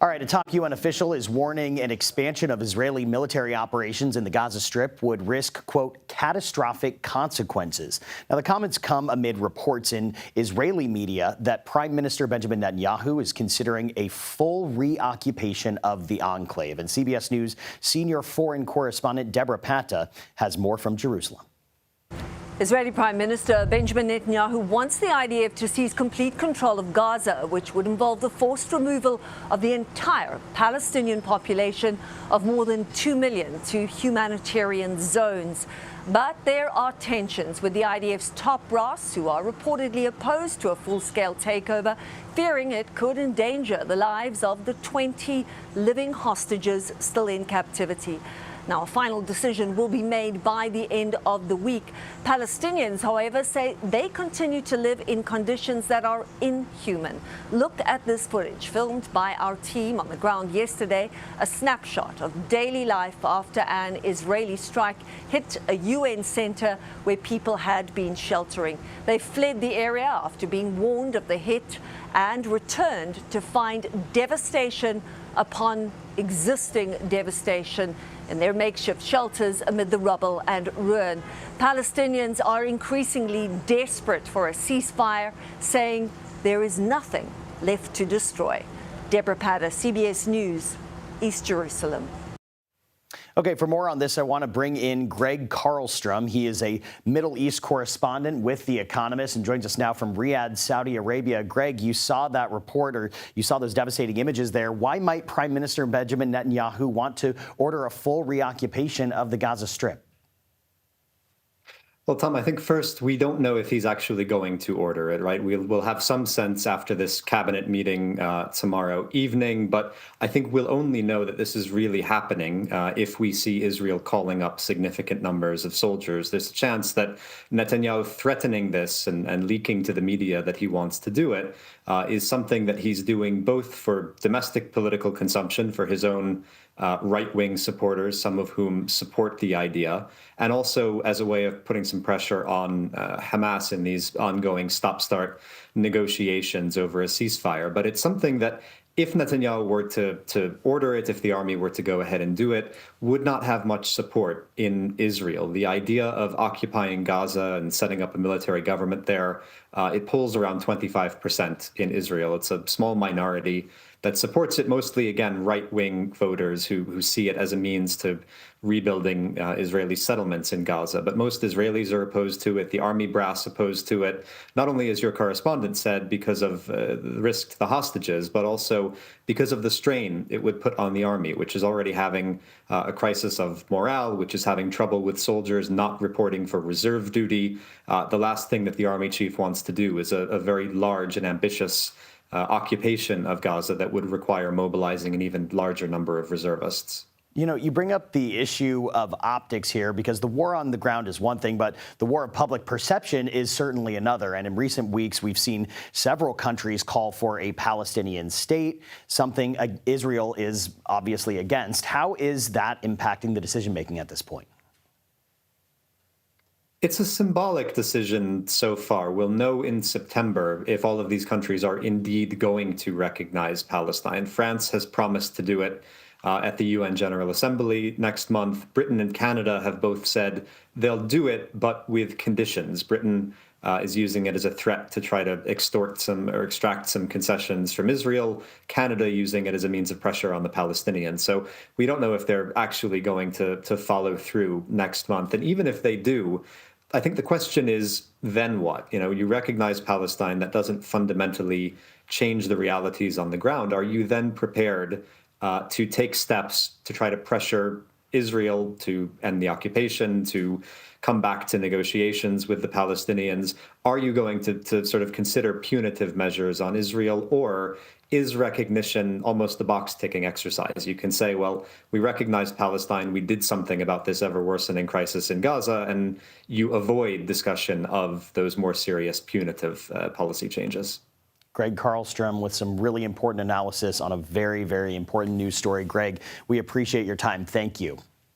All right, a top UN official is warning an expansion of Israeli military operations in the Gaza Strip would risk, quote, catastrophic consequences. Now, the comments come amid reports in Israeli media that Prime Minister Benjamin Netanyahu is considering a full reoccupation of the enclave. And CBS News senior foreign correspondent Debora Patta has more from Jerusalem. Israeli Prime Minister Benjamin Netanyahu wants the IDF to seize complete control of Gaza, which would involve the forced removal of the entire Palestinian population of more than 2 million to humanitarian zones. But there are tensions with the IDF's top brass, who are reportedly opposed to a full-scale takeover, fearing it could endanger the lives of the 20 living hostages still in captivity. Now, a final decision will be made by the end of the week. Palestinians, however, say they continue to live in conditions that are inhuman. Look at this footage filmed by our team on the ground yesterday, a snapshot of daily life after an Israeli strike hit a UN center where people had been sheltering. They fled the area after being warned of the hit and returned to find devastation upon existing devastation in their makeshift shelters amid the rubble and ruin. Palestinians are increasingly desperate for a ceasefire, saying there is nothing left to destroy. Debora Patta, CBS News, East Jerusalem. Okay, for more on this, I want to bring in Gregg Carlstrom. He is a Middle East correspondent with The Economist and joins us now from Riyadh, Saudi Arabia. Greg, you saw that report, or you saw those devastating images there. Why might Prime Minister Benjamin Netanyahu want to order a full reoccupation of the Gaza Strip? Well, Tom, I think first, we don't know if he's actually going to order it, right? We'll have some sense after this cabinet meeting tomorrow evening, but I think we'll only know that this is really happening if we see Israel calling up significant numbers of soldiers. There's a chance that Netanyahu threatening this and leaking to the media that he wants to do it is something that he's doing both for domestic political consumption for his own right-wing supporters, some of whom support the idea, and also as a way of putting some pressure on Hamas in these ongoing stop-start negotiations over a ceasefire. But it's something that if Netanyahu were to order it, if the army were to go ahead and do it, would not have much support in Israel. The idea of occupying Gaza and setting up a military government there, it polls around 25% in Israel. It's a small minority that supports it, mostly, again, right-wing voters who see it as a means to rebuilding Israeli settlements in Gaza. But most Israelis are opposed to it. The army brass opposed to it, not only, as your correspondent said, because of the risk to the hostages, but also because of the strain it would put on the army, which is already having a crisis of morale, which is having trouble with soldiers not reporting for reserve duty. The last thing that the army chief wants to do is a very large and ambitious occupation of Gaza that would require mobilizing an even larger number of reservists. You know, you bring up the issue of optics here because the war on the ground is one thing, but the war of public perception is certainly another. And in recent weeks, we've seen several countries call for a Palestinian state, something Israel is obviously against. How is that impacting the decision-making at this point? It's a symbolic decision so far. We'll know in September if all of these countries are indeed going to recognize Palestine. France has promised to do it at the UN General Assembly next month. Britain and Canada have both said they'll do it, but with conditions. Britain is using it as a threat to try to extort some or extract some concessions from Israel. Canada using it as a means of pressure on the Palestinians. So we don't know if they're actually going to follow through next month. And even if they do, I think the question is, then what? You know, you recognize Palestine, that doesn't fundamentally change the realities on the ground. Are you then prepared to take steps to try to pressure Israel to end the occupation, to come back to negotiations with the Palestinians? Are you going to sort of consider punitive measures on Israel, or is recognition almost the box-ticking exercise? You can say, well, we recognize Palestine, we did something about this ever-worsening crisis in Gaza, and you avoid discussion of those more serious punitive policy changes. Gregg Carlstrom with some really important analysis on a very, very important news story. Greg, we appreciate your time. Thank you.